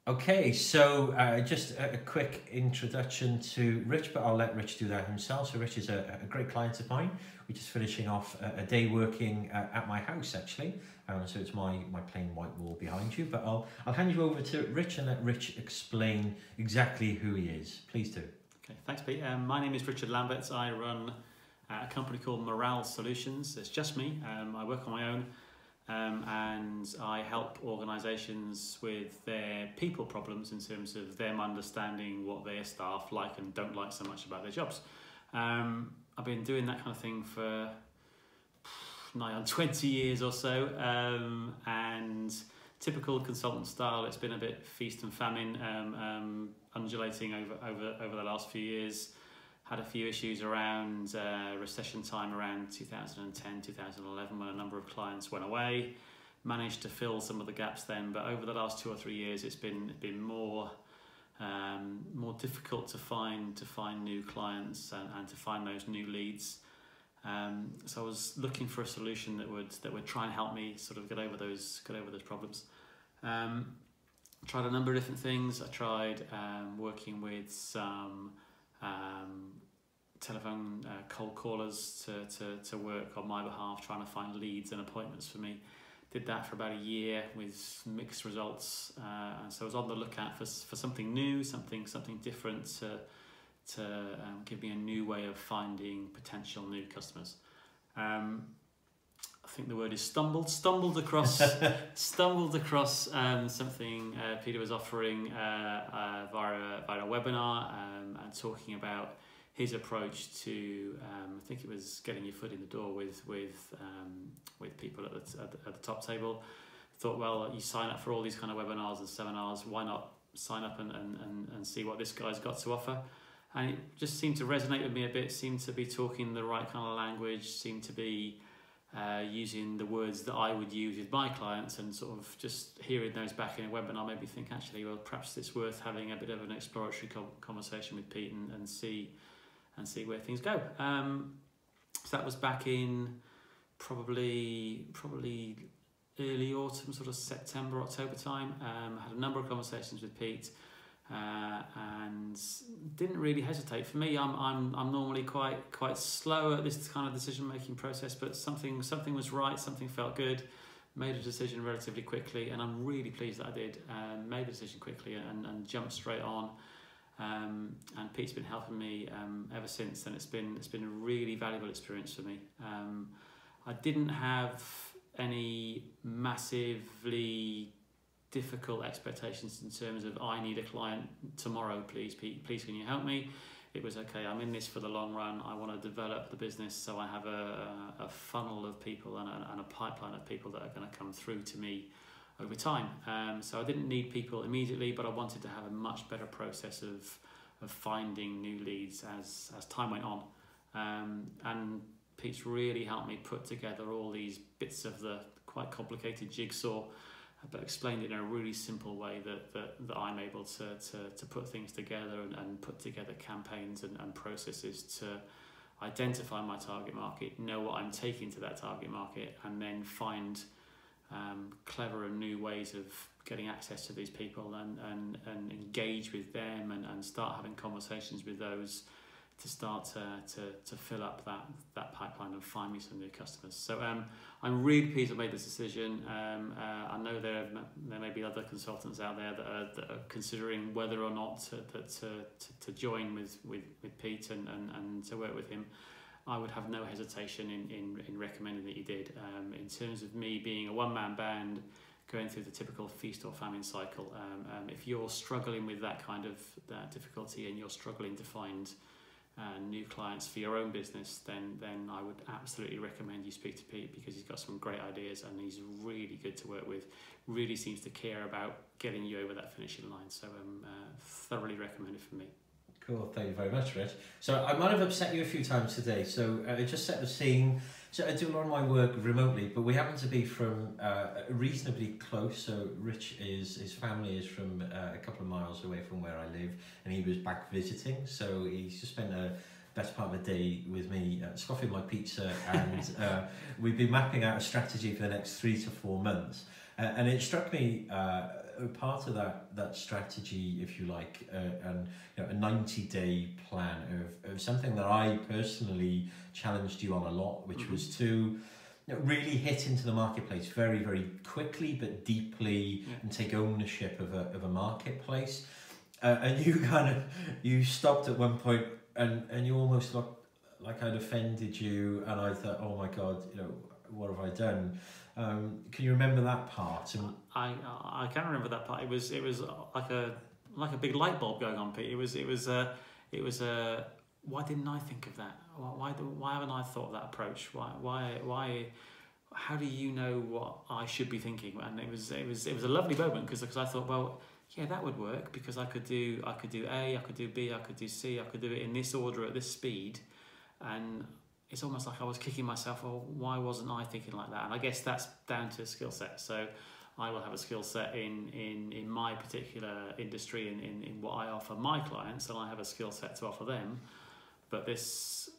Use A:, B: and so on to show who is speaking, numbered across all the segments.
A: Okay, so just a quick introduction to Rich, but I'll let Rich do that himself. So Rich is a great client of mine. We're just finishing off a day working at my house, actually. So it's my plain white wall behind you, but I'll hand you over to Rich and let Rich explain exactly who he is. Please do.
B: Okay, thanks, Pete. My name is Richard Lambert. I run a company called Morale Solutions. It's just me. I work on my own. And I help organisations with their people problems in terms of them understanding what their staff like and don't like so much about their jobs. I've been doing that kind of thing for nigh on 20 years or so, and typical consultant style, it's been a bit feast and famine, undulating over the last few years. Had a few issues around recession time around 2010, 2011 when a number of clients went away. Managed to fill some of the gaps then, but over the last 2 or 3 years it's been more difficult to find new clients and to find those new leads. So I was looking for a solution that would try and help me sort of get over those problems. Tried a number of different things. I tried working with some telephone cold callers to work on my behalf, trying to find leads and appointments for me. Did that for about a year with mixed results, and so I was on the lookout for something new, something different to give me a new way of finding potential new customers. I think the word is stumbled across something Peter was offering via a webinar, and talking about his approach to I think it was getting your foot in the door with people at the top table. Thought, well, you sign up for all these kind of webinars and seminars, why not sign up and see what this guy's got to offer? And it just seemed to resonate with me a bit, seemed to be talking the right kind of language, seemed to be using the words that I would use with my clients, and sort of just hearing those back in a webinar made me think, actually, well, perhaps it's worth having a bit of an exploratory conversation with Pete and see where things go. So that was back in probably early autumn, sort of September, October time. I had a number of conversations with Pete, and didn't really hesitate. For me, I'm normally quite slow at this kind of decision making process, but something was right, something felt good. Made a decision relatively quickly, and I'm really pleased that I did. Made the decision quickly and jumped straight on. And Pete's been helping me ever since, and it's been a really valuable experience for me. I didn't have any massively difficult expectations in terms of, I need a client tomorrow, please Pete, please can you help me? It was, okay, I'm in this for the long run, I want to develop the business, so I have a funnel of people and a pipeline of people that are going to come through to me over time. So I didn't need people immediately, but I wanted to have a much better process of finding new leads as time went on. And Pete's really helped me put together all these bits of the quite complicated jigsaw, but explained it in a really simple way that I'm able to put things together and put together campaigns and processes to identify my target market, know what I'm taking to that target market, and then find clever and new ways of getting access to these people and engage with them and start having conversations with those to start to fill up that pipeline and find me some new customers. So I'm really pleased I made this decision. I know there may be other consultants out there that are considering whether or not to join with Pete and to work with him. I would have no hesitation in recommending that you did. In terms of me being a one-man band, going through the typical feast or famine cycle, if you're struggling with that kind of difficulty and you're struggling to find new clients for your own business, then I would absolutely recommend you speak to Pete, because he's got some great ideas and he's really good to work with, really seems to care about getting you over that finishing line. So thoroughly recommended from me.
A: Cool, thank you very much, Rich. So I might have upset you a few times today, so just set the scene. So I do a lot of my work remotely, but we happen to be from reasonably close. So Rich, his family is from a couple of miles away from where I live, and he was back visiting. So he's just spent a best part of the day with me, scoffing my pizza, and we've been mapping out a strategy for the next 3 to 4 months. And it struck me, part of that strategy, if you like, and a 90-day plan of something that I personally challenged you on a lot, which was to really hit into the marketplace very, very quickly but deeply, and take ownership of a marketplace. And you stopped at one point, and you almost looked like I'd offended you, and I thought, oh my God, what have I done? Can you remember that part? And
B: I can remember that part. It was like a big light bulb going on, Pete. It was why didn't I think of that? Why haven't I thought of that approach? Why? How do you know what I should be thinking? And it was a lovely moment because I thought, well, yeah, that would work because I could do A, I could do B, I could do C, I could do it in this order at this speed, and it's almost like I was kicking myself. Well, why wasn't I thinking like that? And I guess that's down to skill set. So I will have a skill set in my particular industry, in what I offer my clients, and I have a skill set to offer them. But this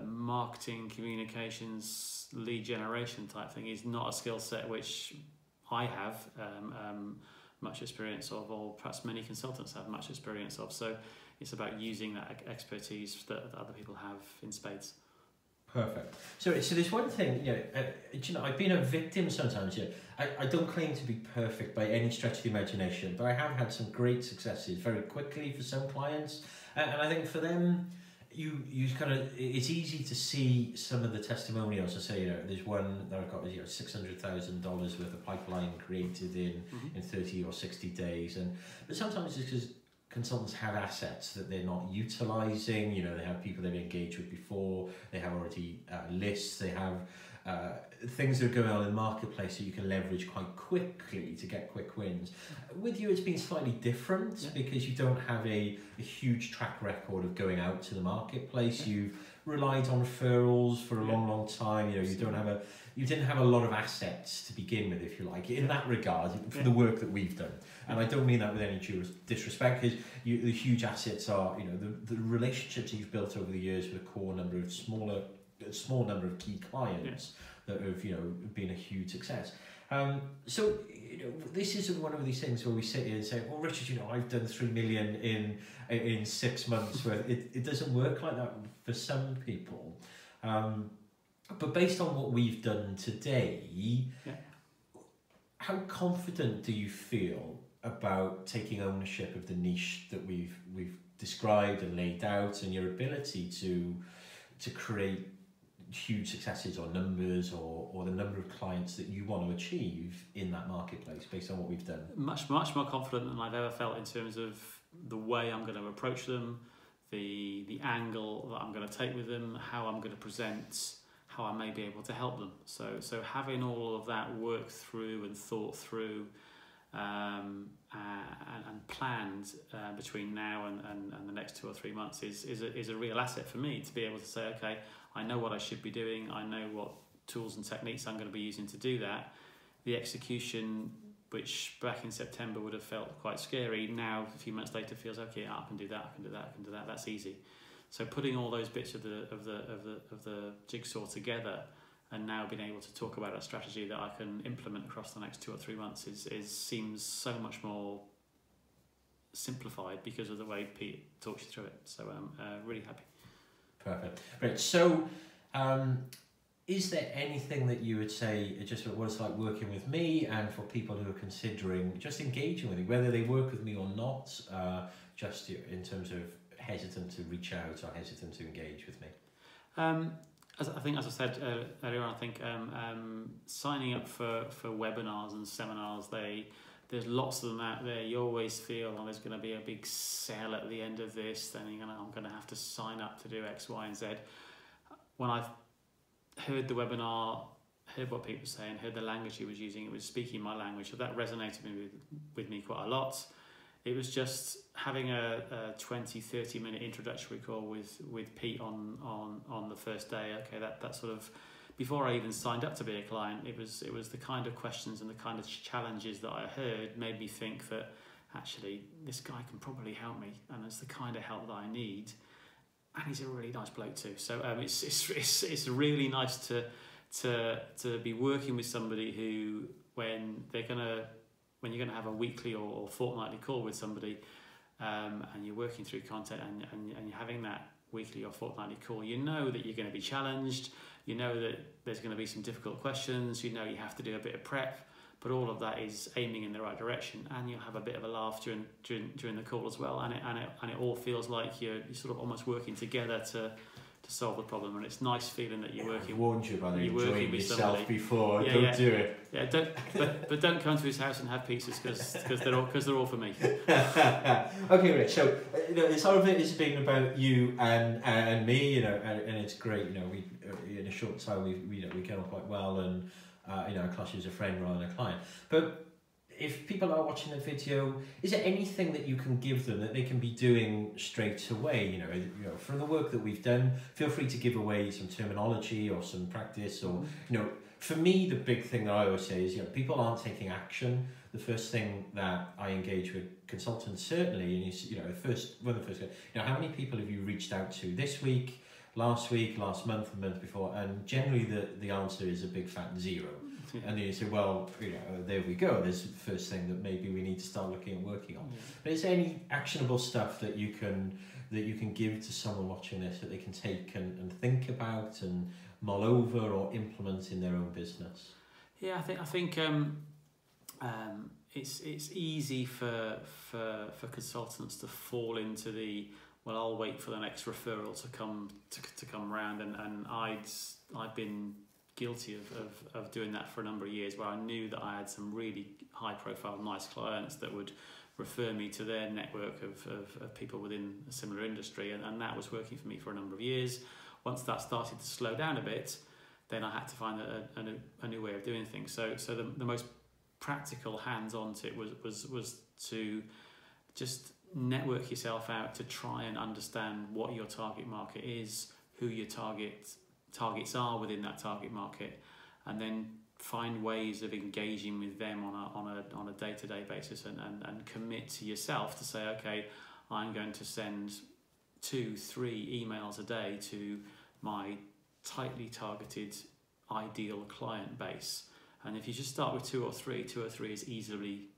B: marketing, communications, lead generation type thing is not a skill set which I have much experience of, or perhaps many consultants have much experience of. So it's about using that expertise that other people have in spades.
A: Perfect. So there's one thing, I've been a victim sometimes. I don't claim to be perfect by any stretch of the imagination, but I have had some great successes very quickly for some clients, and I think for them, it's easy to see some of the testimonials. I say, there's one that I've got, $600,000 worth of pipeline created in 30 or 60 days, but sometimes it's because consultants have assets that they're not utilising. They have people they've engaged with before, they have already lists, they have things that are going on in the marketplace that you can leverage quite quickly to get quick wins. With you, it's been slightly different because you don't have a huge track record of going out to the marketplace. You've relied on referrals for a long time. You didn't have a lot of assets to begin with, if you like, in that regard, for the work that we've done. And I don't mean that with any disrespect, because the huge assets are, the relationships you've built over the years with a small number of key clients that have, been a huge success. So this isn't one of these things where we sit here and say, well, Richard, I've done 3 million in 6 months. Where it doesn't work like that for some people. But based on what we've done today, how confident do you feel about taking ownership of the niche that we've described and laid out, and your ability to create huge successes or numbers, or the number of clients that you want to achieve in that marketplace based on what we've done?
B: Much more confident than I've ever felt in terms of the way I'm going to approach them, the angle that I'm going to take with them, how I'm going to present, how I may be able to help them. So having all of that worked through and thought through and planned between now and the next 2 or 3 months is a real asset for me, to be able to say, okay, I know what I should be doing, I know what tools and techniques I'm going to be using to do that. The execution, which back in September would have felt quite scary, now a few months later feels, okay, I can do that, that's easy. So putting all those bits of the jigsaw together, and now being able to talk about a strategy that I can implement across the next 2 or 3 months seems so much more simplified because of the way Pete talks you through it. So I'm really happy.
A: Perfect. Right. So, is there anything that you would say just what it's like working with me, and for people who are considering just engaging with me, whether they work with me or not, just in terms of hesitant to reach out or hesitant to engage with me?
B: As I said earlier on, I think signing up for webinars and seminars, there's lots of them out there. You always feel, there's going to be a big sale at the end of this, then I'm going to have to sign up to do X, Y, and Z. When I heard the webinar, heard what Pete was saying, heard the language he was using, it was speaking my language, so that resonated with me quite a lot. It was just having a 20-30 minute introductory call with Pete on the first day. Okay, that sort of, before I even signed up to be a client, it was the kind of questions and the kind of challenges that I heard made me think that actually this guy can probably help me, and it's the kind of help that I need, and he's a really nice bloke too. So it's really nice to be working with somebody who when you're gonna have a weekly or fortnightly call with somebody, and you're working through content and you're having that weekly or fortnightly call, you know that you're going to be challenged, you know that there's going to be some difficult questions, you know you have to do a bit of prep, but all of that is aiming in the right direction, and you'll have a bit of a laugh during the call as well, and it all feels like you're sort of almost working together to solve the problem, and it's nice feeling that you're working.
A: I warned you about
B: you're
A: enjoying
B: working with
A: yourself
B: somebody.
A: before.
B: Yeah,
A: don't do it.
B: Yeah, but don't come to his house and have pizzas because they're all for me.
A: Okay, Rich. So this whole of it has been about you and me, you know, and it's great. You know, we in a short time we get on quite well, and you know, Clash is a friend rather than a client. But if people are watching the video, is there anything that you can give them that they can be doing straight away? You know, from the work that we've done, feel free to give away some terminology or some practice, or you know, for me, the big thing that I always say is, you know, people aren't taking action. The first thing that I engage with consultants, certainly, and you know, one of the first, you know, how many people have you reached out to this week, last month, the month before? And generally, the answer is a big fat zero. And then you say, well, you know, there we go. There's the first thing that maybe we need to start looking at working on. But is there any actionable stuff that you can give to someone watching this that they can take and think about and mull over or implement in their own business?
B: Yeah, I think it's easy for consultants to fall into the, well, I'll wait for the next referral to come round, and I've been guilty of doing that for a number of years, where I knew that I had some really high profile nice clients that would refer me to their network of people within a similar industry, and that was working for me for a number of years. Once that started to slow down a bit, then I had to find a new way of doing things. So the most practical hands-on tip was to just network yourself out to try and understand what your target market is, who your targets are within that target market, and then find ways of engaging with them on a day-to-day basis, and commit to yourself to say, okay, I'm going to send 2-3 emails a day to my tightly targeted ideal client base. And if you just start with 2 or 3 is easily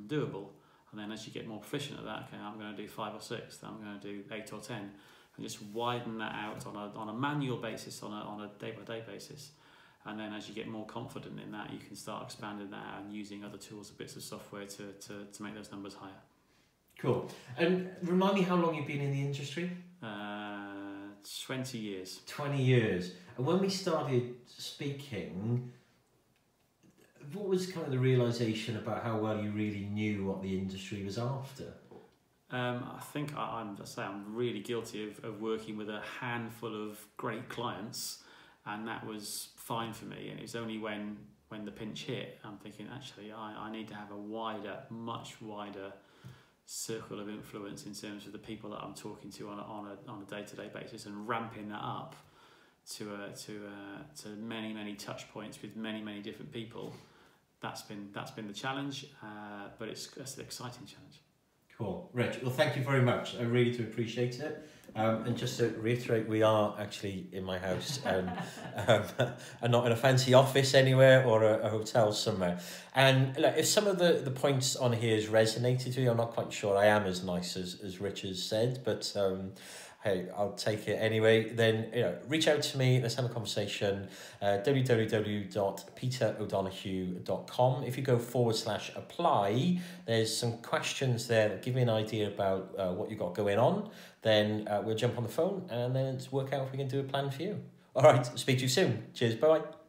B: doable, and then as you get more proficient at that, okay, I'm going to do 5 or 6, then I'm going to do 8 or 10. And just widen that out on a manual basis, on a day-by-day basis. And then as you get more confident in that, you can start expanding that out and using other tools and bits of software to make those numbers higher.
A: Cool. And remind me how long you've been in the industry?
B: 20 years.
A: 20 years. And when we started speaking, what was kind of the realisation about how well you really knew what the industry was after?
B: I think I'm really guilty of working with a handful of great clients, and that was fine for me. And it was only when the pinch hit, I'm thinking, actually, I need to have a much wider circle of influence in terms of the people that I'm talking to on a day-to-day basis, and ramping that up to many touch points with many different people. That's been the challenge, but it's an exciting challenge.
A: Cool. Rich, well, thank you very much. I really do appreciate it. And just to reiterate, we are actually in my house and not in a fancy office anywhere or a hotel somewhere. And look, if some of the points on here has resonated with you, I'm not quite sure I am as nice as Rich has said, but hey, I'll take it anyway. Then, you know, reach out to me. Let's have a conversation. www.peterodonahue.com. If you go /apply, there's some questions there that give me an idea about what you've got going on. Then we'll jump on the phone and then work out if we can do a plan for you. All right, speak to you soon. Cheers. Bye-bye.